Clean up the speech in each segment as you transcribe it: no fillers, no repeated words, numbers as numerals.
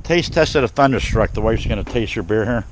Taste test at a Thunderstruck. The wife's going to taste your beer here.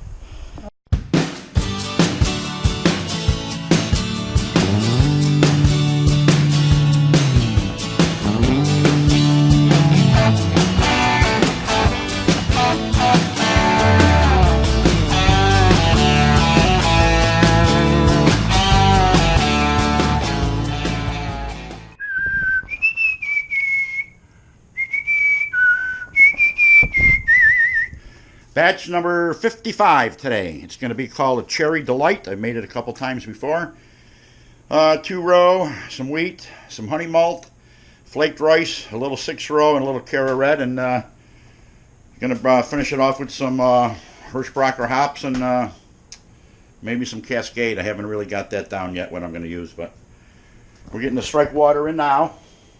Batch number 55 today. It's going to be called a Cherry Delight. I've made it a couple times before. 2-row, some wheat, some honey malt, flaked rice, a little 6-row, and a little Cara Red. And going to finish it off with some Hirschbrocker hops and maybe some Cascade. I haven't really got that down yet, what I'm going to use. But we're getting the strike water in now.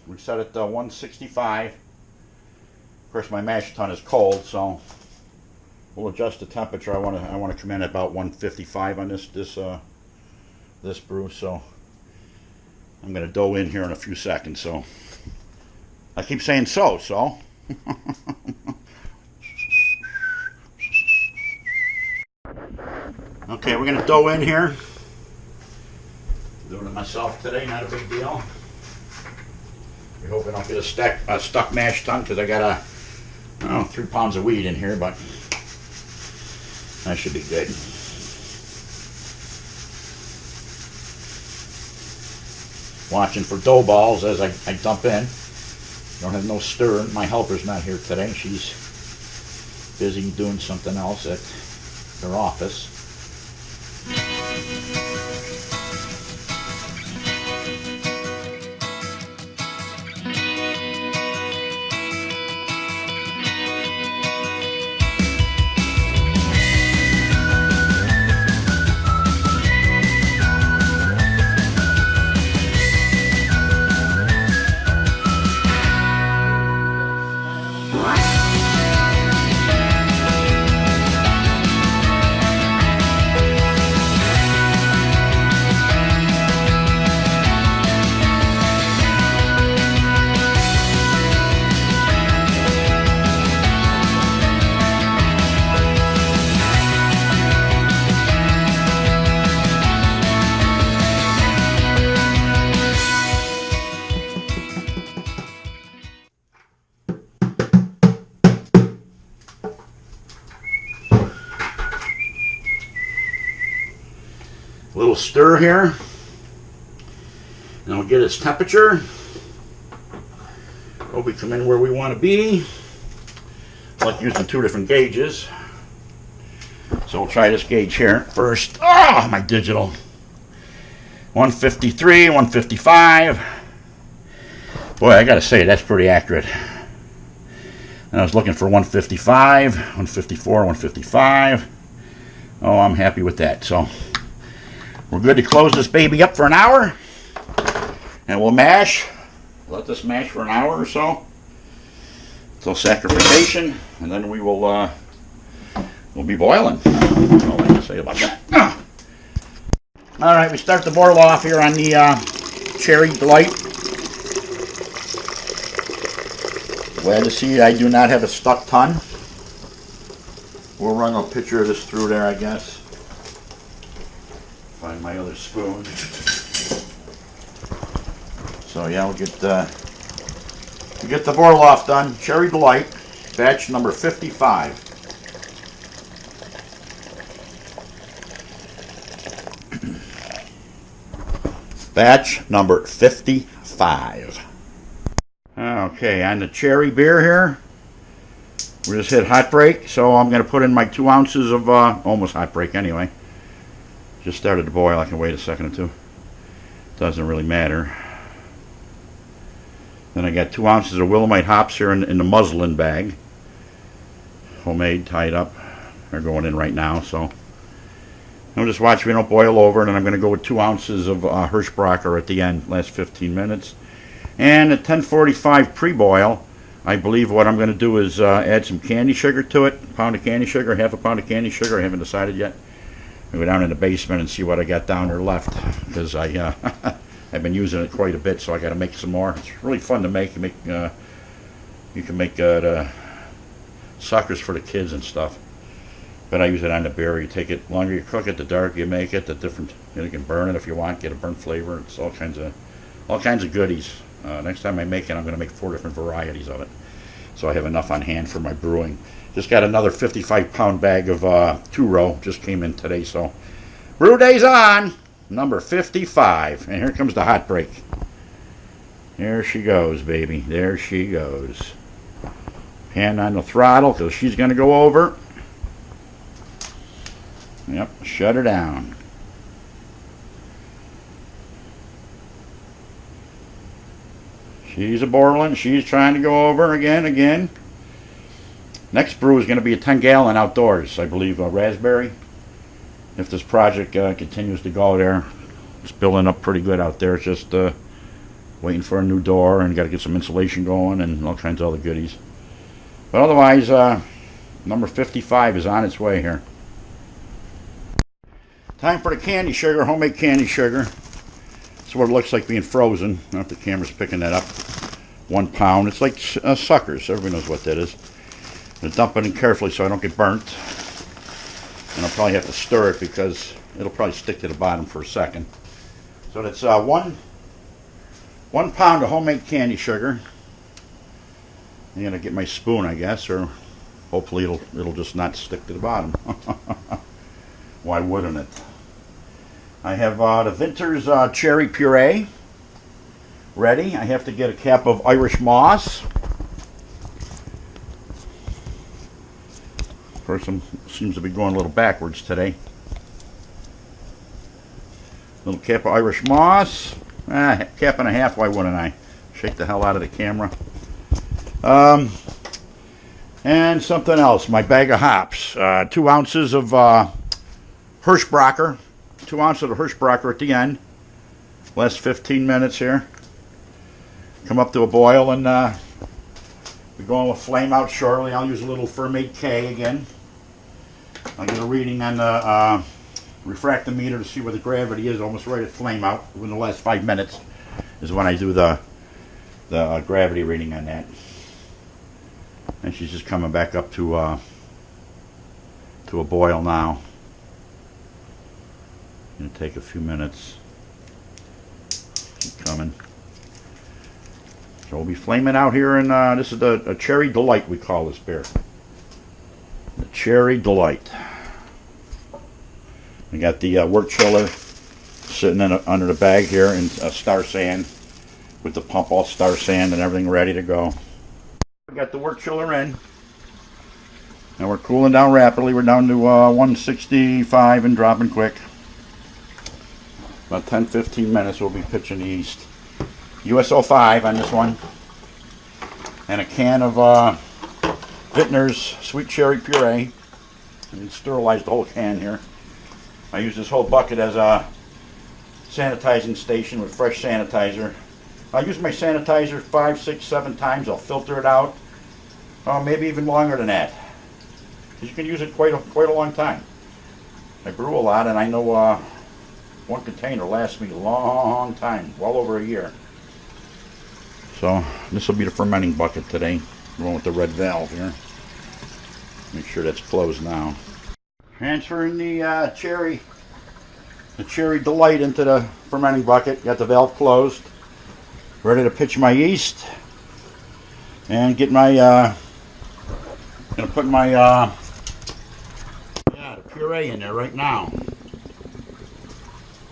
We set it 165. Of course, my mash tun is cold, so we'll adjust the temperature. I want to come in at about 155 on this brew. So I'm going to dough in here in a few seconds. So I keep saying so. Okay, we're going to dough in here. Doing it myself today, not a big deal. We hope I don't get a stuck mash tun because I got 3 pounds of wheat in here, but that should be good. Watching for dough balls as I dump in. Don't have no stir. My helper's not here today. She's busy doing something else at her office. Little stir here, and we'll get its temperature. Hope we come in where we want to be. I like using 2 different gauges, so we'll try this gauge here first. Oh, my digital. 153, 155. Boy, I gotta say that's pretty accurate. And I was looking for 155, 154, 155. Oh, I'm happy with that. So we're good to close this baby up for an hour, and we'll mash. Let this mash for an hour or so until saccharification, and then we will we'll be boiling. That's all I can say about that. All right, we start the boil off here on the Cherry Delight. Glad to see I do not have a stuck tun. We'll run a picture of this through there, I guess. Find my other spoon. So yeah, we'll get the boil off done. Cherry Delight, batch number 55. Batch number 55. Okay, on the cherry beer here, we just hit hot break, so I'm going to put in my 2 ounces of almost hot break anyway. Just started to boil. I can wait a second or two. Doesn't really matter. Then I got 2 ounces of Willamite hops here in the muslin bag. Homemade, tied up. They're going in right now, so I'll just watch we don't boil over, and then I'm going to go with 2 ounces of Hirschbrocker at the end, last 15 minutes. And at 10:45 pre-boil, I believe what I'm going to do is add some candy sugar to it. A pound of candy sugar, half a pound of candy sugar. I haven't decided yet. I'll go down in the basement and see what I got down there left, because I've been using it quite a bit, so I got to make some more. It's really fun to make. You can make suckers for the kids and stuff. But I use it on the beer. You take it, the longer you cook it, the darker you make it, the different, you can burn it if you want, get a burnt flavor. It's all kinds of goodies. Next time I make it, I'm going to make 4 different varieties of it. So I have enough on hand for my brewing. Just got another 55-pound bag of 2-row. Just came in today, so brew day's on. Number 55. And here comes the hot break. There she goes, baby. There she goes. Hand on the throttle because she's going to go over. Yep, shut her down. She's a boiling. She's trying to go over again. Next brew is going to be a 10-gallon outdoors, I believe, raspberry. If this project continues to go there, it's building up pretty good out there. It's just waiting for a new door and got to get some insulation going and all kinds of other goodies. But otherwise, number 55 is on its way here. Time for the candy sugar, homemade candy sugar. That's what it looks like being frozen. I don't know if the camera's picking that up. 1 pound. It's like suckers. Everybody knows what that is. I'm going to dump it in carefully so I don't get burnt. And I'll probably have to stir it because it'll probably stick to the bottom for a second. So that's 1 pound of homemade candy sugar. I'm going to get my spoon, I guess, or hopefully it'll just not stick to the bottom. Why wouldn't it? I have the Vineyards cherry puree ready. I have to get a cap of Irish moss. Person seems to be going a little backwards today. Little cap of Irish moss. Cap and a half, why wouldn't I? Shake the hell out of the camera. And something else. My bag of hops. 2 ounces of Hirschbrocker. 2 ounces of Hirschbrocker at the end. Last 15 minutes here. Come up to a boil and we're going with flame out shortly. I'll use a little Fermate K again. I'll get a reading on the refractometer to see where the gravity is. Almost right at flame out. Within the last 5 minutes is when I do the gravity reading on that. And she's just coming back up to a boil now. Gonna take a few minutes. Keep coming. So we'll be flaming out here, and this is a Cherry Delight, we call this beer. The Cherry Delight. We got the wort chiller sitting under the bag here in Star Sand with the pump all Star Sand and everything ready to go. We got the wort chiller in. Now we're cooling down rapidly. We're down to 165 and dropping quick. About 10-15 minutes we'll be pitching the yeast. USO 5 on this one. And a can of Vineyards sweet cherry puree. And sterilize the whole can here. I use this whole bucket as a sanitizing station with fresh sanitizer. I use my sanitizer 5, 6, 7 times. I'll filter it out. Maybe even longer than that. You can use it quite a long time. I brew a lot, and I know 1 container lasts me a long time, well over a year. So this will be the fermenting bucket today. The one with the red valve here. Make sure that's closed now. Transferring the cherry delight into the fermenting bucket. Got the valve closed. Ready to pitch my yeast and get my gonna put my the puree in there right now.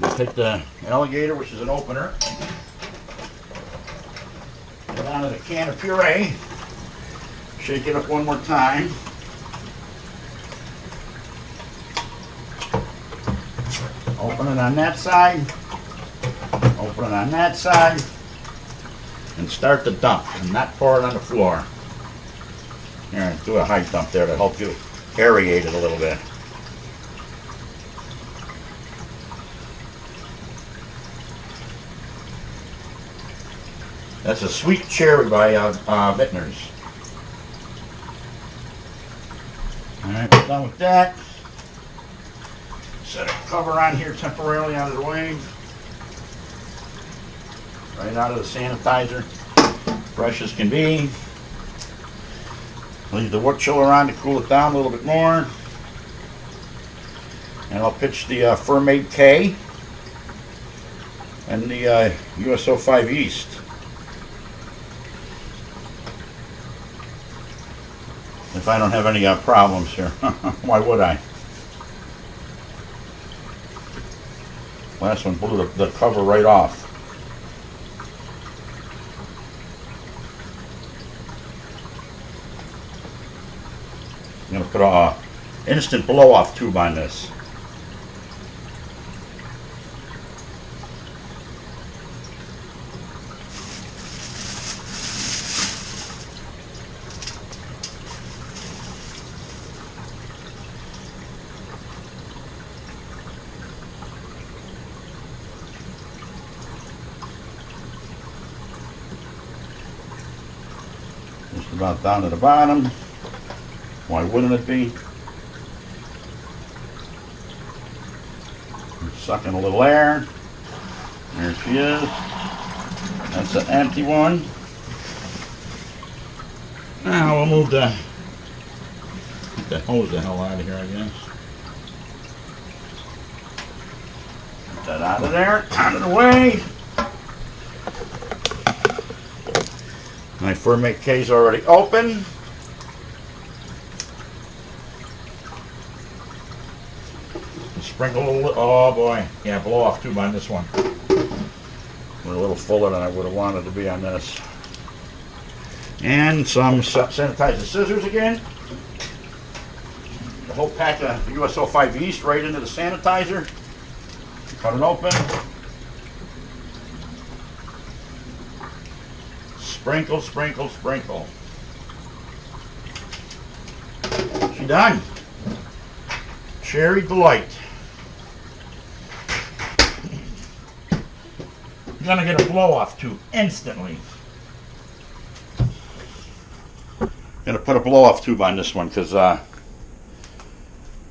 We'll take the alligator, which is an opener, get it onto the can of puree, shake it up one more time. Open it on that side, open it on that side, and start the dump and not pour it on the floor. Here, do a high dump there to help you aerate it a little bit. That's a sweet cherry by Vineyards. Alright, we're done with that. Set a cover on here temporarily out of the way. Right out of the sanitizer. Fresh as can be. Leave the wood chiller on to cool it down a little bit more. And I'll pitch the Fermentation K and the USO 5 yeast. If I don't have any problems here. Why would I? Last one blew the cover right off. I'm going to put an instant blow-off tube on this. Just about down to the bottom. Why wouldn't it be? I'm sucking a little air. There she is. That's an empty one. Now we'll move get the hose the hell out of here, I guess. Get that out of there, out of the way. My Fermentation K is already open. Sprinkle a little, oh boy, yeah, blow off tube on this one. We're a little fuller than I would have wanted to be on this. And some sanitizer scissors again. The whole pack of USO 5 yeast right into the sanitizer. Cut it open. Sprinkle, sprinkle, sprinkle. She done. Cherry Delight. You're gonna get a blow-off tube instantly. Gonna put a blow-off tube on this one because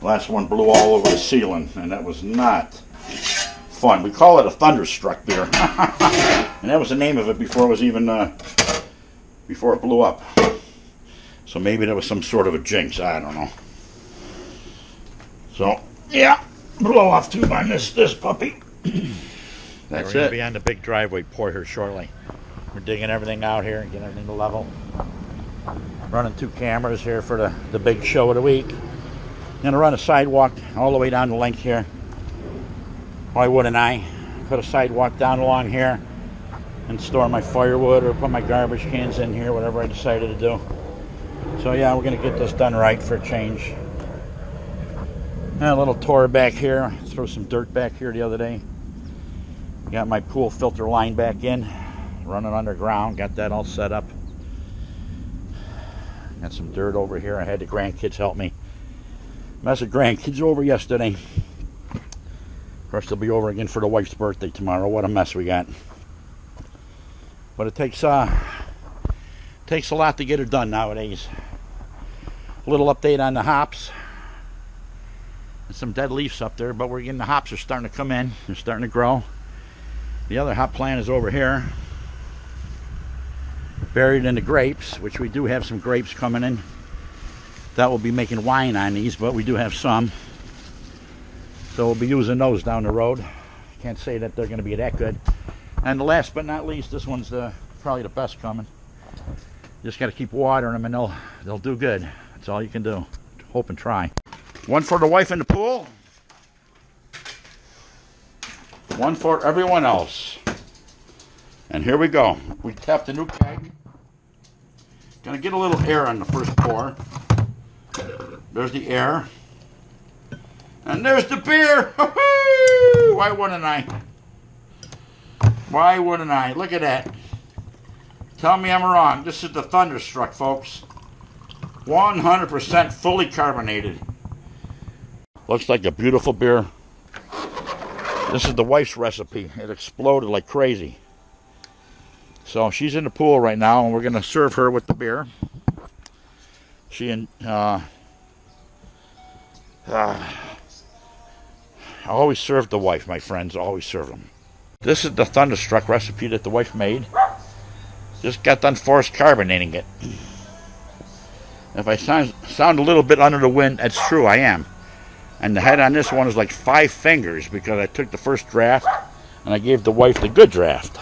last one blew all over the ceiling, and that was not fun. We call it a Thunderstruck beer, and that was the name of it before it was even before it blew up. So maybe that was some sort of a jinx. I don't know. So yeah, blow-off tube on this puppy. That's it. We're going to be on the big driveway pour here shortly. We're digging everything out here and getting everything to level. Running 2 cameras here for the big show of the week. Going to run a sidewalk all the way down the length here. Why wouldn't I? Put a sidewalk down along here and store my firewood or put my garbage cans in here, whatever I decided to do. So yeah, we're going to get this done right for a change. And a little tour back here. Throw some dirt back here the other day. Got my pool filter line back in, running underground, got that all set up. Got some dirt over here. I had the grandkids help me. Mess of grandkids over yesterday. Of course, they'll be over again for the wife's birthday tomorrow. What a mess we got. But it takes a lot to get it done nowadays. A little update on the hops. There's some dead leaves up there, but we're getting the hops are starting to come in. They're starting to grow. The other hop plant is over here, buried in the grapes, which we do have some grapes coming in. That will be making wine on these, but we do have some. So we'll be using those down the road. Can't say that they're going to be that good. And last but not least, this one's probably the best coming. Just got to keep watering them and they'll do good. That's all you can do. Hope and try. One for the wife in the pool. One for everyone else. And here we go. We tapped a new keg. Gonna get a little air on the first pour. There's the air. And there's the beer. Why wouldn't I? Why wouldn't I? Look at that. Tell me I'm wrong. This is the Thunderstruck, folks. 100% fully carbonated. Looks like a beautiful beer. This is the wife's recipe. It exploded like crazy. So she's in the pool right now, and we're going to serve her with the beer. I always serve the wife, my friends. I always serve them. This is the Thunderstruck recipe that the wife made. Just got done forced carbonating it. If I sound a little bit under the wind, that's true, I am. And the head on this one is like 5 fingers because I took the first draft and I gave the wife the good draft.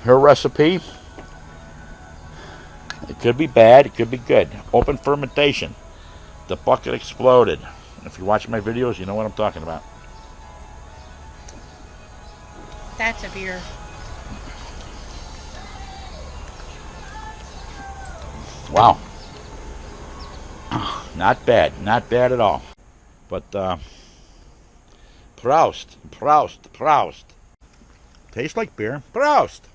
Her recipe, it could be bad, it could be good. Open fermentation. The bucket exploded. If you watch my videos, you know what I'm talking about. That's a beer. Wow. Not bad. Not bad at all. But, Proust. Tastes like beer. Proust.